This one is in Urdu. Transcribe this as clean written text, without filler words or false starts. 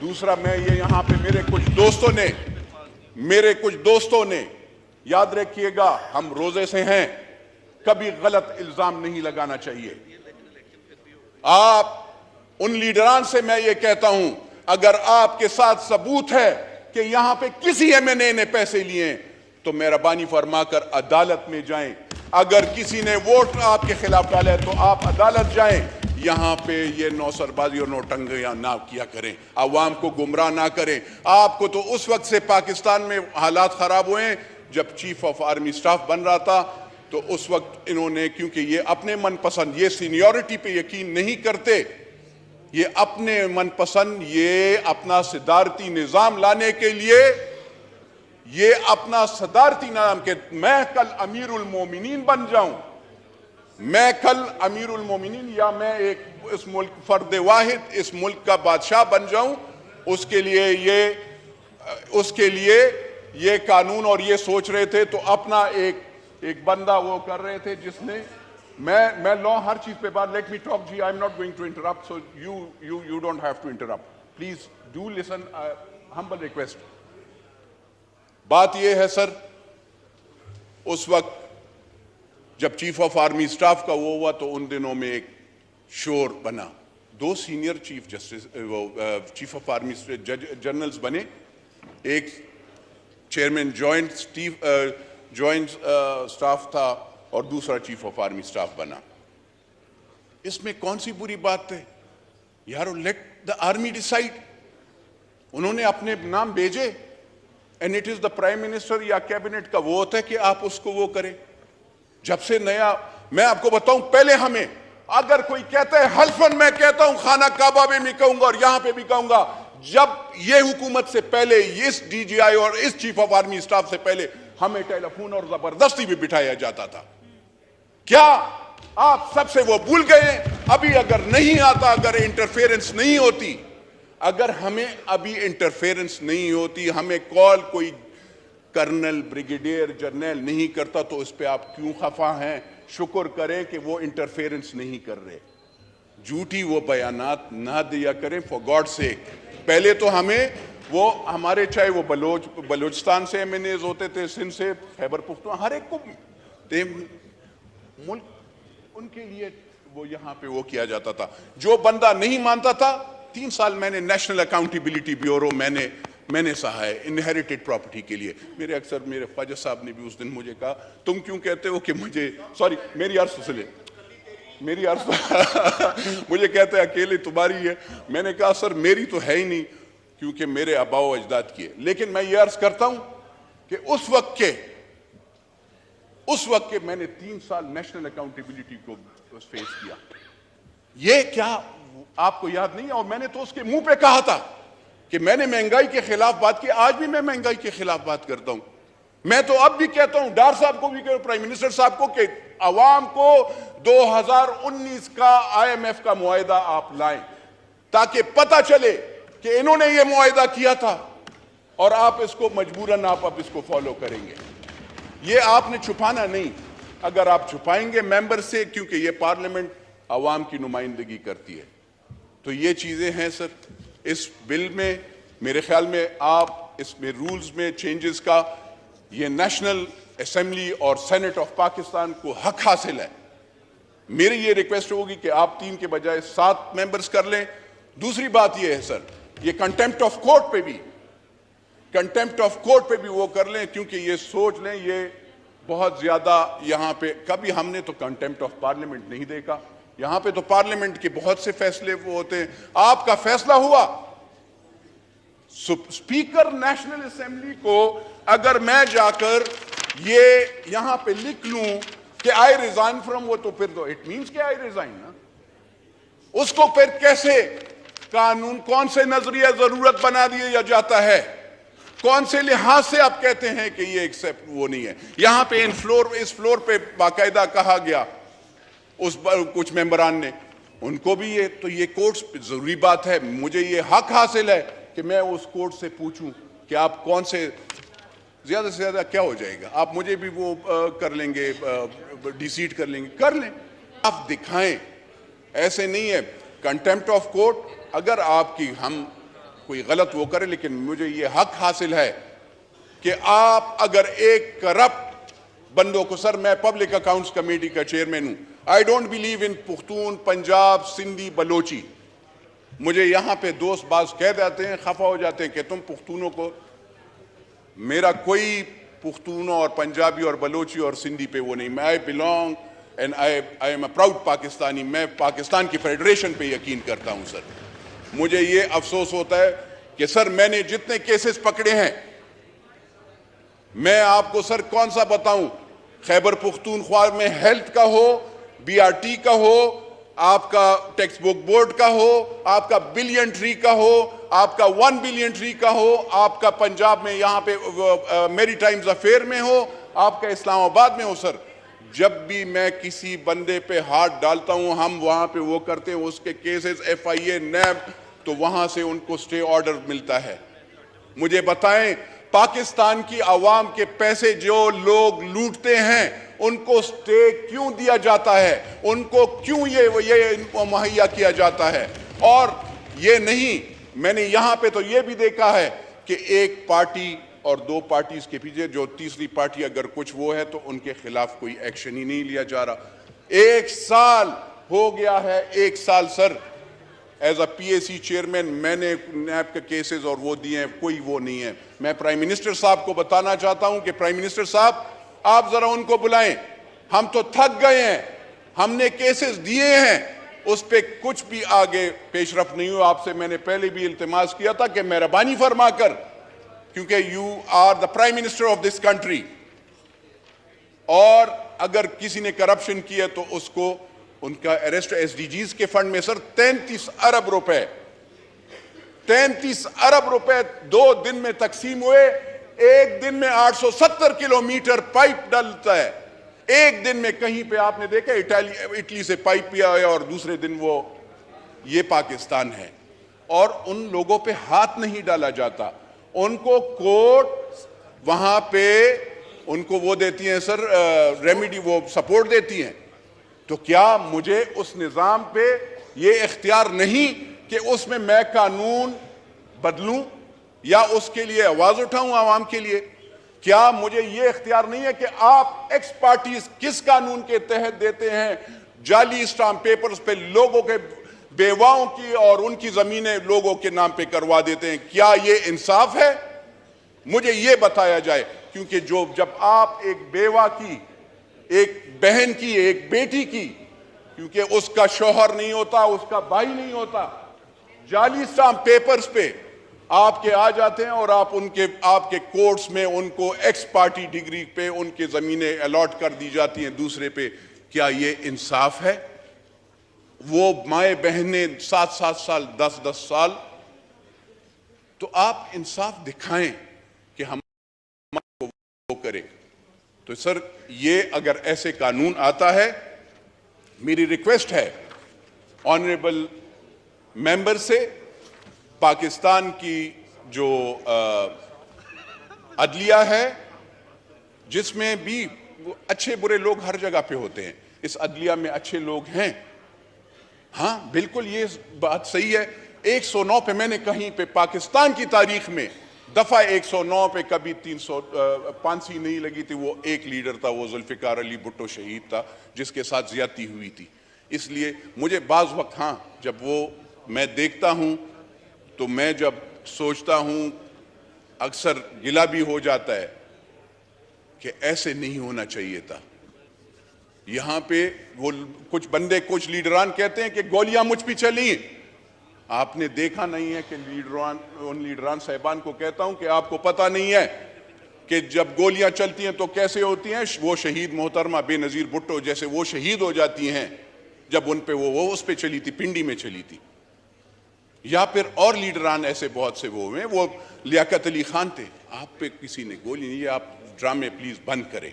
دوسرا میں یہ یہاں پہ میرے کچھ دوستوں نے یاد رکھیے گا ہم روزے سے ہیں، کبھی غلط الزام نہیں لگانا چاہیے۔ آپ ان لیڈران سے میں یہ کہتا ہوں اگر آپ کے ساتھ ثبوت ہے کہ یہاں پہ کسی ایم این اے نے پیسے لیے تو مہربانی فرما کر عدالت میں جائیں۔ اگر کسی نے ووٹ آپ کے خلاف ڈالا ہے تو آپ عدالت جائیں۔ یہاں پہ یہ نوسر بازی اور نوٹنگیاں نہ کیا کریں، عوام کو گمراہ نہ کریں۔ آپ کو تو اس وقت سے پاکستان میں حالات خراب ہوئے ہیں جب چیف آف آرمی سٹاف بن رہا تھا تو اس وقت انہوں نے، کیونکہ یہ اپنے من پسند، یہ سینیورٹی پہ یقین نہیں کرتے، یہ اپنے من پسند، یہ اپنا صدارتی نظام لانے کے لیے، یہ اپنا صدارتی نظام کہ میں کل امیر المومنین بن جاؤں، میں کل امیر المومنین یا میں ایک اس ملک فرد واحد اس ملک کا بادشاہ بن جاؤں، اس کے لیے یہ قانون اور یہ سوچ رہے تھے تو اپنا ایک بندہ وہ کر رہے تھے جس نے میں لا ہر چیز پہ بات لیٹ می ٹاک جی I am not going to interrupt so you don't have to interrupt please do listen humble request. بات یہ ہے سر، اس وقت جب چیف آف آرمی سٹاف کا وہ ہوا تو ان دنوں میں ایک شور بنا، دو senior chief of army generals بنے، ایک چیئرمین جوائنٹ سٹاف تھا اور دوسرا چیف آف آرمی سٹاف بنا۔ اس میں کون سی بری بات ہے یارو؟ Let the army decide. انہوں نے اپنے نام بھیجے and it is the prime minister یا کیبنٹ کا وہ ہوتا ہے کہ آپ اس کو وہ کریں۔ جب سے نیا میں آپ کو بتاؤں، پہلے ہمیں اگر کوئی کہتا ہے حلفاً میں کہتا ہوں خانہ کعبہ میں بھی کہوں گا اور یہاں پہ بھی کہوں گا، جب یہ حکومت سے پہلے اس ڈی جی آئی اور اس چیف آف آرمی سٹاف سے پہلے ہمیں ٹیلی فون اور زبردستی بھی بٹھایا جاتا تھا۔ کیا آپ سب سے وہ بھول گئے؟ ابھی اگر نہیں آتا، اگر انٹرفیرنس نہیں ہوتی، اگر ہمیں ابھی انٹرفیرنس نہیں ہوتی، ہمیں کال کوئی کرنل بریگیڈیئر جرنیل نہیں کرتا تو اس پہ آپ کیوں خفا ہیں؟ شکر کریں کہ وہ انٹرفیرنس نہیں کر رہے، جھوٹی وہ بیانات نہ دیا کریں فار گاڈ سیک۔ پہلے تو ہمیں وہ ہمارے چاہے وہ بلوچستان سے ایم این ایز ہوتے تھے، سندھ سے، خیبر پختونخوا، ہر ایک کو ملک ان کے لیے وہ یہاں پہ وہ کیا جاتا تھا۔ جو بندہ نہیں مانتا تھا، 3 سال میں نے نیشنل اکاؤنٹیبلٹی بیورو میں نے سہا ہے انہیریٹڈ پراپرٹی کے لیے۔ میرے خواجہ صاحب نے بھی اس دن مجھے کہا تم کیوں کہتے ہو کہ مجھے میری عرض سلے مجھے کہتے ہیں اکیلے تمہاری ہے۔ میں نے کہا سر میری تو ہے ہی نہیں کیونکہ میرے آباء و اجداد کی ہے، لیکن میں یہ عرض کرتا ہوں کہ اس وقت کے میں نے 3 سال نیشنل اکاؤنٹیبلٹی کو فیس کیا۔ یہ کیا آپ کو یاد نہیں ہے؟ اور میں نے تو اس کے منہ پہ کہا تھا کہ میں نے مہنگائی کے خلاف بات کی، آج بھی میں مہنگائی کے خلاف بات کرتا ہوں۔ میں تو اب بھی کہتا ہوں، ڈار صاحب کو بھی کہتا ہوں، پرائم منسٹر صاحب کو، کہ عوام کو 2019 کا آئی ایم ایف کا معاہدہ آپ لائیں تاکہ پتہ چلے کہ انہوں نے یہ معاہدہ کیا تھا اور آپ اس کو مجبوراً آپ اب اس کو فالو کریں گے۔ یہ آپ نے چھپانا نہیں۔ اگر آپ چھپائیں گے ممبر سے، کیونکہ یہ پارلیمنٹ عوام کی نمائندگی کرتی ہے، تو یہ چیزیں ہیں سر۔ اس بل میں میرے خیال میں آپ اس میں رولز میں چینجز کا یہ نیشنل اسمبلی اور سینٹ آف پاکستان کو حق حاصل ہے۔ میری یہ ریکویسٹ ہوگی کہ آپ 3 کے بجائے 7 ممبرز کر لیں۔ دوسری بات یہ ہے سر، یہ کنٹیمپٹ آف کورٹ پہ بھی وہ کر لیں، کیونکہ یہ سوچ لیں یہ بہت زیادہ یہاں پہ کبھی ہم نے تو کنٹیمپٹ آف پارلیمنٹ نہیں دیکھا۔ یہاں پہ تو پارلیمنٹ کے بہت سے فیصلے وہ ہوتے ہیں۔ آپ کا فیصلہ ہوا، سپیکر نیشنل اسمبلی کو اگر میں جا کر یہ یہاں پہ لکھ لوں کہ آئی ریزائن فرام، وہ تو پھر تو اٹ مینس کہ آئی ریزائن نا۔ اس کو پھر کیسے قانون، کون سے نظریہ ضرورت بنا دیا جاتا ہے، کون سے لحاظ سے آپ کہتے ہیں کہ یہ ایکسپٹ وہ نہیں ہے؟ یہاں پہ اس فلور پہ باقاعدہ کہا گیا کچھ ممبران نے، ان کو بھی یہ کورٹس ضروری بات ہے۔ مجھے یہ حق حاصل ہے کہ میں اس کورٹ سے پوچھوں کہ آپ کون سے زیادہ سے زیادہ کیا ہو جائے گا، آپ مجھے بھی وہ کر لیں گے، ڈیسیڈ کر لیں گے، کر لیں، آپ دکھائیں۔ ایسے نہیں ہے کنٹیمپٹ آف کورٹ، اگر آپ کی ہم کوئی غلط وہ کرے، لیکن مجھے یہ حق حاصل ہے کہ آپ اگر ایک کرپٹ بندوں کو، سر میں پبلک اکاؤنٹس کمیٹی کا چیئرمین ہوں، I don't believe in Pakhtun, Punjab, Sindhi, Balochi. مجھے یہاں پہ دوست باز کہہ دیتے ہیں، خفا ہو جاتے ہیں کہ تم پختونوں کو، میرا کوئی پختونوں اور پنجابی اور بلوچی اور سندھی پہ وہ نہیں. میں I belong and I am a proud Pakistani. میں پاکستان کی فیڈریشن پہ یقین کرتا ہوں. سر مجھے یہ افسوس ہوتا ہے کہ سر میں نے جتنے کیسز پکڑے ہیں، میں آپ کو سر کون سا بتاؤں، خیبر پختونخوا میں ہیلتھ کا ہو، بی آر ٹی کا ہو، آپ کا ٹیکسٹ بک بورڈ کا ہو، آپ کا بلین ٹری کا ہو، آپ کا 1 بلین ٹری کا ہو، آپ کا پنجاب میں یہاں پہ میری ٹائمز افیئر میں ہو، آپ کا اسلام آباد میں ہو. سر جب بھی میں کسی بندے پہ ہاتھ ڈالتا ہوں، ہم وہاں پہ وہ کرتے ہیں، اس کے کیسز ایف آئی اے، نیب، تو وہاں سے ان کو سٹے آرڈر ملتا ہے. مجھے بتائیں پاکستان کی عوام کے پیسے جو لوگ لوٹتے ہیں ان کو سٹے کیوں دیا جاتا ہے؟ ان کو کیوں یہ مہیا کیا جاتا ہے؟ اور یہ نہیں، میں نے یہاں پہ تو یہ بھی دیکھا ہے کہ ایک پارٹی اور 2 پارٹیز کے پیچھے جو تیسری پارٹی اگر کچھ وہ ہے تو ان کے خلاف کوئی ایکشن ہی نہیں لیا جا رہا. 1 سال ہو گیا ہے، 1 سال سر as a P a C chairman میں نے نیب کے کیسز اور وہ دیے ہیں، کوئی وہ نہیں ہے. میں پرائم منسٹر صاحب کو بتانا چاہتا ہوں کہ پرائم منسٹر صاحب آپ ذرا ان کو بلائیں، ہم تو تھک گئے ہیں، ہم نے کیسز دیے ہیں، اس پہ کچھ بھی آگے پیش رفت نہیں ہوا. آپ سے میں نے پہلے بھی التماس کیا تھا کہ مہربانی فرما کر، کیونکہ you are the prime minister of this country, اور اگر کسی نے کرپشن کیا تو اس کو ان کا اریسٹ ایس ڈی جیز کے فنڈ میں سر 33 ارب روپے 2 دن میں تقسیم ہوئے. ایک دن میں 870 کلومیٹر پائپ ڈلتا ہے. ایک دن میں کہیں پہ آپ نے دیکھا اٹلی سے پائپ پیا ہے اور دوسرے دن وہ. یہ پاکستان ہے اور ان لوگوں پہ ہاتھ نہیں ڈالا جاتا. ان کو کورٹ وہاں پہ ان کو وہ دیتی ہیں سر ریمیڈی، وہ سپورٹ دیتی ہیں. تو کیا مجھے اس نظام پہ یہ اختیار نہیں کہ اس میں قانون بدلوں یا اس کے لیے آواز اٹھاؤں عوام کے لیے؟ کیا مجھے یہ اختیار نہیں ہے کہ آپ ایکس پارٹیز کس قانون کے تحت دیتے ہیں جعلی اسٹامپ پیپرز پہ لوگوں کے بیواؤں کی اور ان کی زمینیں لوگوں کے نام پہ کروا دیتے ہیں؟ کیا یہ انصاف ہے؟ مجھے یہ بتایا جائے. کیونکہ جب آپ ایک بیوہ کی، ایک بہن کی، ایک بیٹی کی، کیونکہ اس کا شوہر نہیں ہوتا، اس کا بھائی نہیں ہوتا، جعلی اسٹامپ پیپرز پہ آپ کے آ جاتے ہیں اور آپ کے کورٹس میں ان کو ایکس پارٹی ڈگری پہ ان کے زمینیں الاٹ کر دی جاتی ہیں دوسرے پہ. کیا یہ انصاف ہے؟ وہ مائیں بہنیں 7 سال 10 سال. تو آپ انصاف دکھائیں کہ ہم وہ کریں. تو سر یہ اگر ایسے قانون آتا ہے، میری ریکویسٹ ہے آنریبل ممبر سے، پاکستان کی جو عدلیہ ہے جس میں بھی اچھے برے لوگ ہر جگہ پہ ہوتے ہیں، اس عدلیہ میں اچھے لوگ ہیں. ہاں بالکل یہ بات صحیح ہے. 109 پہ میں نے کہیں پہ پاکستان کی تاریخ میں دفعہ 109 پہ کبھی 300 پھانسی نہیں لگی تھی. وہ ایک لیڈر تھا، وہ ذوالفقار علی بھٹو شہید تھا جس کے ساتھ زیادتی ہوئی تھی. اس لیے مجھے بعض وقت ہاں جب وہ میں دیکھتا ہوں تو میں جب سوچتا ہوں اکثر گلہ بھی ہو جاتا ہے کہ ایسے نہیں ہونا چاہیے تھا. یہاں پہ وہ کچھ بندے، کچھ لیڈران کہتے ہیں کہ گولیاں مجھ پہ چلیں. آپ نے دیکھا نہیں ہے کہ ان لیڈران صاحبان کو کہتا ہوں کہ آپ کو پتہ نہیں ہے کہ جب گولیاں چلتی ہیں تو کیسے ہوتی ہیں. وہ شہید محترمہ بے نظیر بھٹو جیسے وہ شہید ہو جاتی ہیں جب ان پہ وہ اس پہ چلی تھی، پنڈی میں چلی تھی. یا پھر اور لیڈران ایسے بہت سے وہ ہوئے. وہ لیاقت علی خان تھے، آپ پہ کسی نے گولی نہیں. یہ آپ ڈرامے پلیز بند کریں.